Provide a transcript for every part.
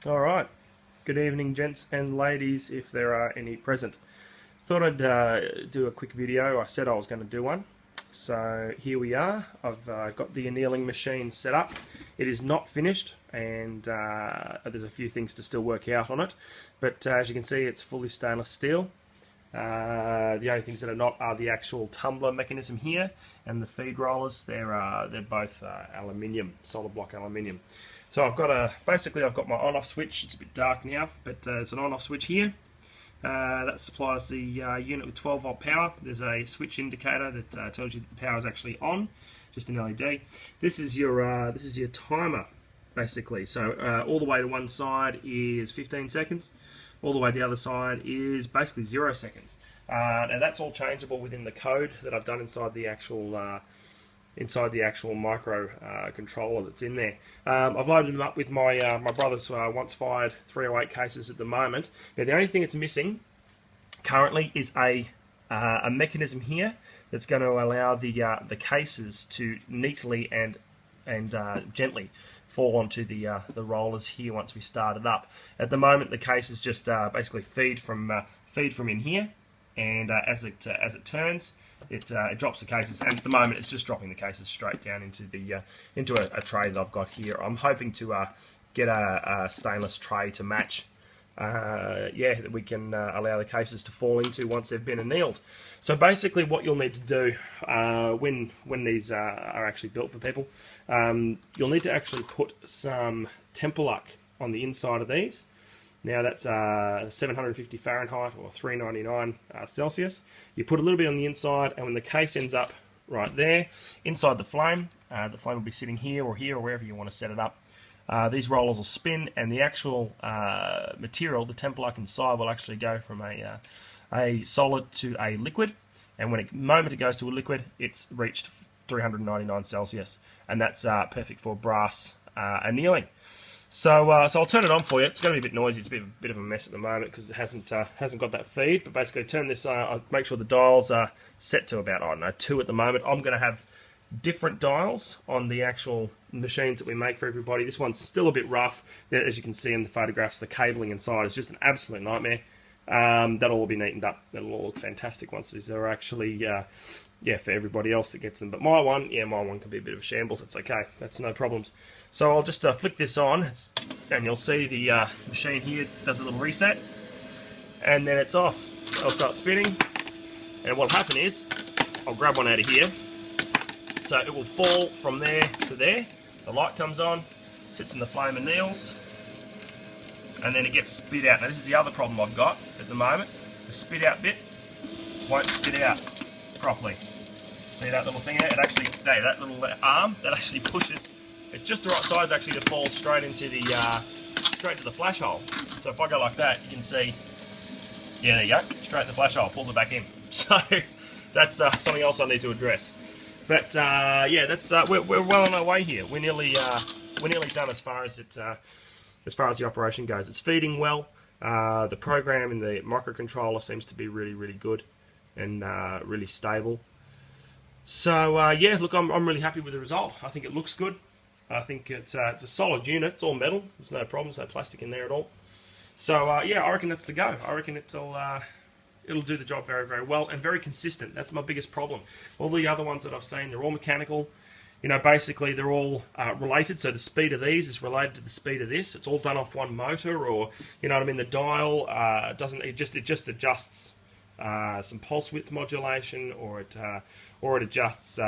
Alright, good evening gents and ladies if there are any present. Thought I'd do a quick video. I said I was going to do one. So here we are. I've got the annealing machine set up. It is not finished and there's a few things to still work out on it. But as you can see, it's fully stainless steel. The only things that are not are the actual tumbler mechanism here and the feed rollers. They're both aluminium, solid block aluminium. So I've got basically I've got my on-off switch. It's a bit dark now, but it's an on-off switch here. That supplies the unit with 12 volt power. There's a switch indicator that tells you that the power is actually on, just an LED. This is your timer basically. So all the way to one side is 15 seconds. All the way to the other side is basically 0 seconds. And that's all changeable within the code that I've done inside the actual micro controller that's in there. I've loaded them up with my my brother's once fired 308 cases at the moment. Now the only thing it's missing currently is a mechanism here that's going to allow the cases to neatly and gently fall onto the rollers here once we start it up. At the moment, the cases just basically feed from in here, and as it turns, it drops the cases. And at the moment, it's just dropping the cases straight down into a tray that I've got here. I'm hoping to get a stainless tray to match. That we can allow the cases to fall into once they've been annealed. So basically what you'll need to do when these are actually built for people, you'll need to actually put some Temperluck on the inside of these. Now that's 750 Fahrenheit or 399 Celsius. You put a little bit on the inside, and when the case ends up right there, inside the flame will be sitting here or wherever you want to set it up. These rollers will spin, and the actual material, the Temperluck inside, will actually go from a solid to a liquid. And when the moment it goes to a liquid, it's reached 399 Celsius, and that's perfect for brass annealing. So I'll turn it on for you. It's going to be a bit noisy. It's a bit of a mess at the moment because it hasn't got that feed. But basically, turn this. I'll make sure the dials are set to about 2 at the moment. I'm going to have different dials on the actual machines that we make for everybody. This one's still a bit rough. As you can see in the photographs, the cabling inside is just an absolute nightmare. That'll all be neatened up. That'll all look fantastic once these are actually, for everybody else that gets them. But my one can be a bit of a shambles. It's okay. That's no problems. So I'll just flick this on, and you'll see the machine here does a little reset, and then it's off. I'll start spinning, and what'll happen is I'll grab one out of here. So it will fall from there to there. The light comes on, sits in the flame, anneals, and then it gets spit out. Now this is the other problem I've got at the moment. The spit out bit won't spit out properly. See that little thing there? It actually, that little arm, that actually pushes. It's just the right size actually to fall straight into the straight to the flash hole. So if I go like that, you can see, there you go, straight in the flash hole. Pulls it back in. So that's something else I need to address. But that's we're well on our way here. We're nearly done as far as the operation goes. It's feeding well. The program in the microcontroller seems to be really good and really stable. So look, I'm really happy with the result. I think it looks good. I think it's a solid unit. It's all metal. There's no problems, no plastic in there at all. So I reckon that's the go. I reckon it'll do the job very well and very consistent. That's my biggest problem. All the other ones that I've seen, they're all mechanical. You know, basically they're all related. So the speed of these is related to the speed of this. It's all done off one motor, or you know what I mean. The dial it just adjusts some pulse width modulation, or it adjusts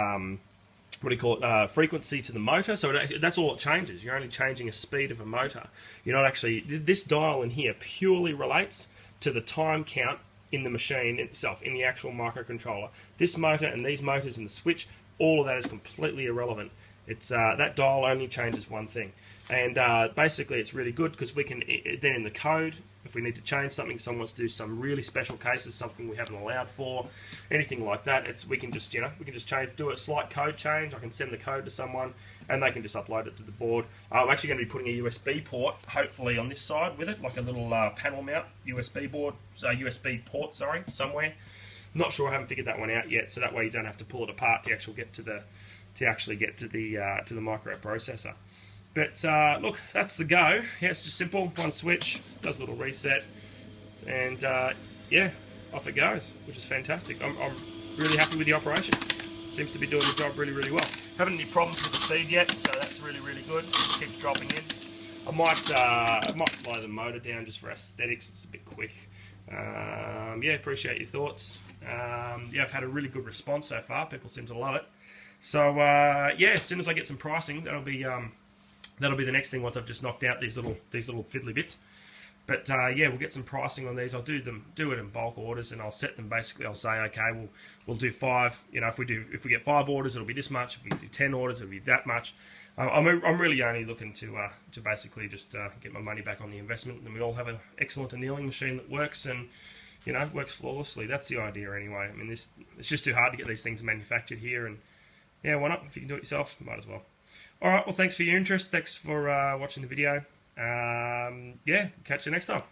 frequency to the motor. So that's all it changes. You're only changing a speed of a motor. You're not actually. This dial in here purely relates to the time count in the machine itself, in the actual microcontroller. This motor and these motors and the switch, all of that is completely irrelevant. It's that dial only changes one thing. And basically it's really good because we can then in the code, if we need to change something, someone wants to do some really special cases, something we haven't allowed for, anything like that, we can just do a slight code change. I can send the code to someone and they can just upload it to the board. I'm actually going to be putting a USB port, hopefully on this side with it, like a little panel mount USB port, somewhere. I'm not sure. I haven't figured that one out yet. So that way you don't have to pull it apart to actually get to the microprocessor. But look, that's the go. Yeah, it's just simple. One switch, does a little reset, and yeah, off it goes, which is fantastic. I'm really happy with the operation. Seems to be doing the job really, really well. Haven't any problems with the feed yet, so that's really, really good. It just keeps dropping in. I might slow the motor down just for aesthetics. It's a bit quick. Yeah, appreciate your thoughts. Yeah, I've had a really good response so far. People seem to love it. So yeah, as soon as I get some pricing, that'll be the next thing once I've just knocked out these little fiddly bits. But yeah, we'll get some pricing on these. I'll do it in bulk orders, and I'll set them basically. I'll say, okay, we'll do 5. You know, if we get 5 orders, it'll be this much. If we do 10 orders, it'll be that much. I'm really only looking to basically just get my money back on the investment, and we all have an excellent annealing machine that works and, you know, works flawlessly. That's the idea anyway. I mean, it's just too hard to get these things manufactured here, and yeah, why not? If you can do it yourself, might as well. All right, well, thanks for your interest. Thanks for watching the video. Yeah, catch you next time.